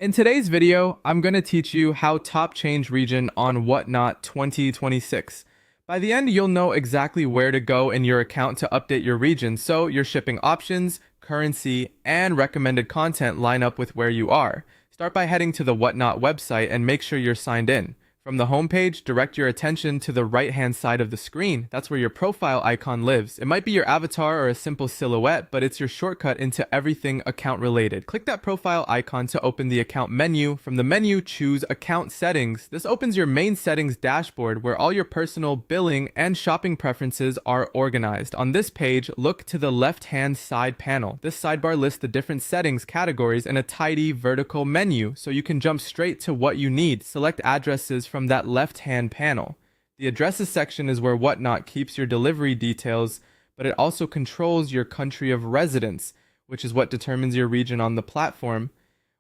In today's video, I'm going to teach you how top change region on Whatnot 2026. By the end, you'll know exactly where to go in your account to update your region so your shipping options, currency, and recommended content line up with where you are. Start by heading to the Whatnot website and make sure you're signed in. From the homepage, direct your attention to the right-hand side of the screen. That's where your profile icon lives. It might be your avatar or a simple silhouette, but it's your shortcut into everything account related. Click that profile icon to open the account menu. From the menu, choose Account Settings. This opens your main settings dashboard where all your personal, billing, and shopping preferences are organized. On this page, look to the left-hand side panel. This sidebar lists the different settings categories in a tidy vertical menu, so you can jump straight to what you need. Select addresses from that left-hand panel. The addresses section is where Whatnot keeps your delivery details, but it also controls your country of residence, which is what determines your region on the platform.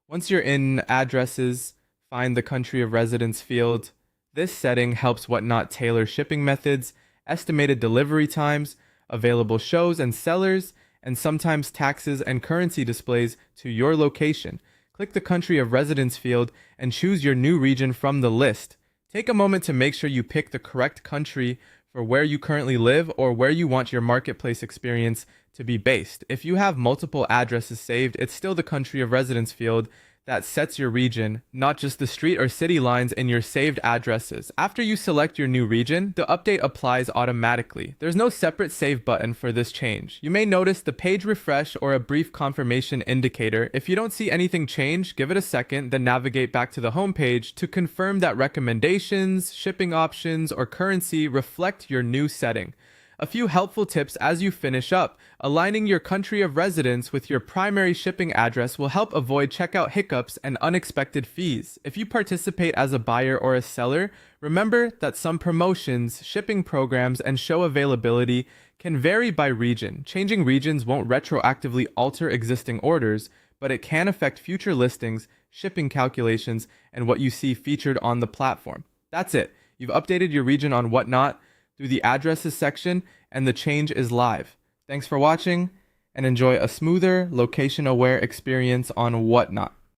Once you're in addresses, find the country of residence field. This setting helps Whatnot tailor shipping methods, estimated delivery times, available shows and sellers, and sometimes taxes and currency displays to your location. Click the country of residence field and choose your new region from the list. Take a moment to make sure you pick the correct country for where you currently live or where you want your marketplace experience to be based. If you have multiple addresses saved, it's still the country of residence field that sets your region, not just the street or city lines in your saved addresses. After you select your new region, the update applies automatically. There's no separate save button for this change. You may notice the page refresh or a brief confirmation indicator. If you don't see anything change, give it a second, then navigate back to the home page to confirm that recommendations, shipping options, or currency reflect your new setting. A few helpful tips as you finish up. Aligning your country of residence with your primary shipping address will help avoid checkout hiccups and unexpected fees. If you participate as a buyer or a seller, remember that some promotions, shipping programs, and show availability can vary by region. Changing regions won't retroactively alter existing orders, but it can affect future listings, shipping calculations, and what you see featured on the platform. That's it. You've updated your region on Whatnot through the addresses section, and the change is live. Thanks for watching, and enjoy a smoother, location-aware experience on Whatnot.